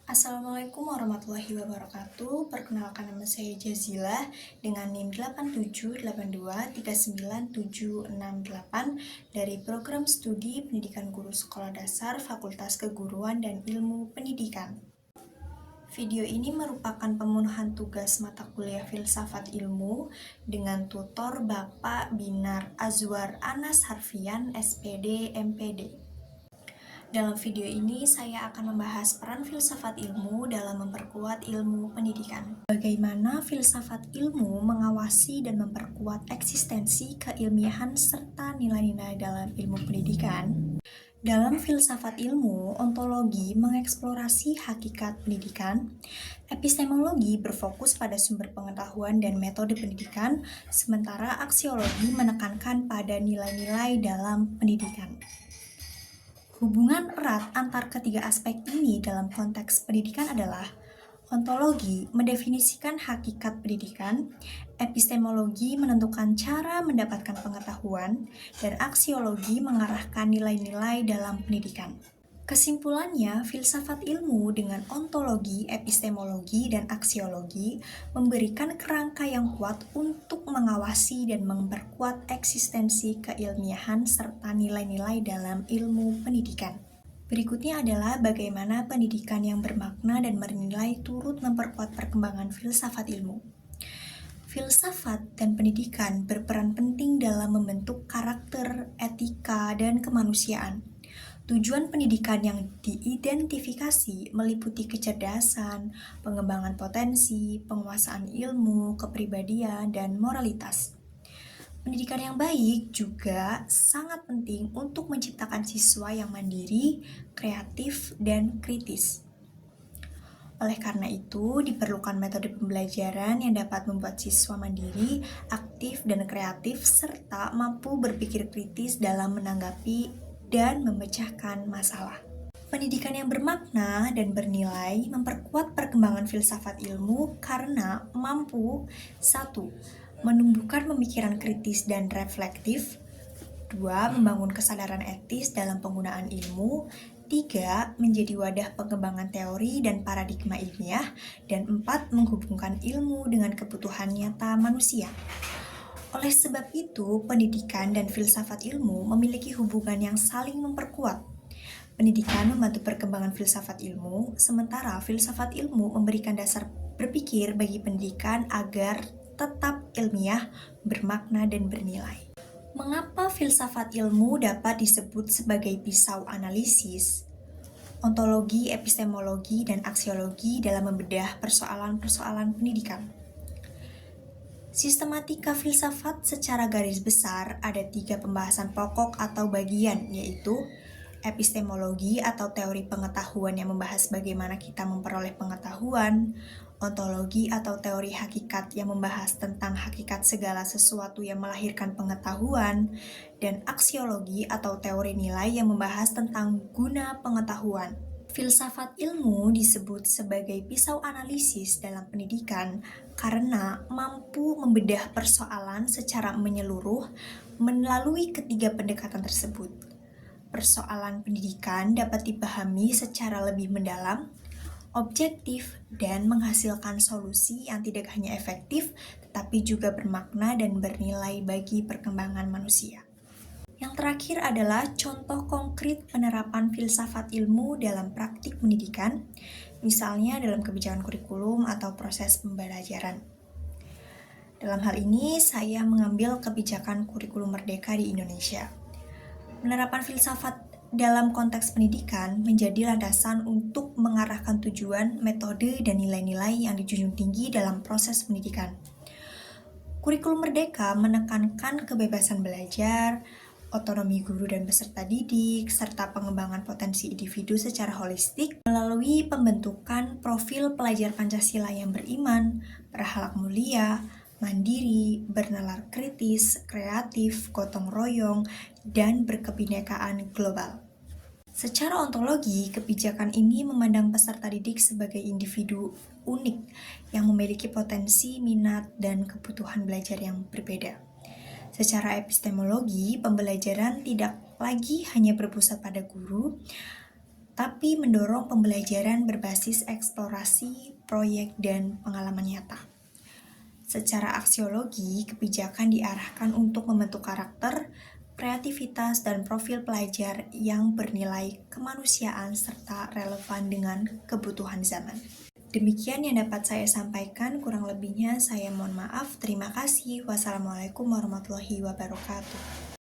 Assalamualaikum warahmatullahi wabarakatuh. Perkenalkan, nama saya Jazila dengan NIM 8782397768 dari Program Studi Pendidikan Guru Sekolah Dasar Fakultas Keguruan dan Ilmu Pendidikan. Video ini merupakan pemenuhan tugas mata kuliah Filsafat Ilmu dengan tutor Bapak Binar Azwar Anas Harfian, SPD, MPD. Dalam video ini, saya akan membahas peran filsafat ilmu dalam memperkuat ilmu pendidikan. Bagaimana filsafat ilmu mengawasi dan memperkuat eksistensi keilmiahan serta nilai-nilai dalam ilmu pendidikan. Dalam filsafat ilmu, ontologi mengeksplorasi hakikat pendidikan, epistemologi berfokus pada sumber pengetahuan dan metode pendidikan, sementara aksiologi menekankan pada nilai-nilai dalam pendidikan. Hubungan erat antar ketiga aspek ini dalam konteks pendidikan adalah ontologi mendefinisikan hakikat pendidikan, epistemologi menentukan cara mendapatkan pengetahuan, dan aksiologi mengarahkan nilai-nilai dalam pendidikan. Kesimpulannya, filsafat ilmu dengan ontologi, epistemologi, dan aksiologi memberikan kerangka yang kuat untuk mengawasi dan memperkuat eksistensi keilmiahan serta nilai-nilai dalam ilmu pendidikan. Berikutnya adalah bagaimana pendidikan yang bermakna dan bernilai turut memperkuat perkembangan filsafat ilmu. Filsafat dan pendidikan berperan penting dalam membentuk karakter, etika, dan kemanusiaan. Tujuan pendidikan yang diidentifikasi meliputi kecerdasan, pengembangan potensi, penguasaan ilmu, kepribadian, dan moralitas. Pendidikan yang baik juga sangat penting untuk menciptakan siswa yang mandiri, kreatif, dan kritis. Oleh karena itu, diperlukan metode pembelajaran yang dapat membuat siswa mandiri, aktif, dan kreatif, serta mampu berpikir kritis dalam menanggapi dan memecahkan masalah. Pendidikan yang bermakna dan bernilai memperkuat perkembangan filsafat ilmu karena mampu 1. Menumbuhkan pemikiran kritis dan reflektif, 2. Membangun kesadaran etis dalam penggunaan ilmu, 3. Menjadi wadah pengembangan teori dan paradigma ilmiah, dan 4. Menghubungkan ilmu dengan kebutuhan nyata manusia. Oleh sebab itu, pendidikan dan filsafat ilmu memiliki hubungan yang saling memperkuat. Pendidikan membantu perkembangan filsafat ilmu, sementara filsafat ilmu memberikan dasar berpikir bagi pendidikan agar tetap ilmiah, bermakna, dan bernilai. Mengapa filsafat ilmu dapat disebut sebagai pisau analisis? Ontologi, epistemologi, dan aksiologi dalam membedah persoalan-persoalan pendidikan. Sistematika filsafat secara garis besar ada 3 pembahasan pokok atau bagian, yaitu epistemologi atau teori pengetahuan yang membahas bagaimana kita memperoleh pengetahuan, ontologi atau teori hakikat yang membahas tentang hakikat segala sesuatu yang melahirkan pengetahuan, dan aksiologi atau teori nilai yang membahas tentang guna pengetahuan. Filsafat ilmu disebut sebagai pisau analisis dalam pendidikan karena mampu membedah persoalan secara menyeluruh melalui ketiga pendekatan tersebut. Persoalan pendidikan dapat dipahami secara lebih mendalam, objektif, dan menghasilkan solusi yang tidak hanya efektif, tetapi juga bermakna dan bernilai bagi perkembangan manusia. Yang terakhir adalah contoh konkret penerapan filsafat ilmu dalam praktik pendidikan, misalnya dalam kebijakan kurikulum atau proses pembelajaran. Dalam hal ini, saya mengambil kebijakan kurikulum merdeka di Indonesia. Penerapan filsafat dalam konteks pendidikan menjadi landasan untuk mengarahkan tujuan, metode, dan nilai-nilai yang dijunjung tinggi dalam proses pendidikan. Kurikulum merdeka menekankan kebebasan belajar, otonomi guru dan peserta didik, serta pengembangan potensi individu secara holistik melalui pembentukan profil pelajar Pancasila yang beriman, berakhlak mulia, mandiri, bernalar kritis, kreatif, gotong royong, dan berkebinekaan global. Secara ontologi, kebijakan ini memandang peserta didik sebagai individu unik yang memiliki potensi, minat, dan kebutuhan belajar yang berbeda. Secara epistemologi, pembelajaran tidak lagi hanya berpusat pada guru, tapi mendorong pembelajaran berbasis eksplorasi, proyek, dan pengalaman nyata. Secara aksiologi, kebijakan diarahkan untuk membentuk karakter, kreativitas, dan profil pelajar yang bernilai kemanusiaan serta relevan dengan kebutuhan zaman. Demikian yang dapat saya sampaikan, kurang lebihnya saya mohon maaf. Terima kasih. Wassalamualaikum warahmatullahi wabarakatuh.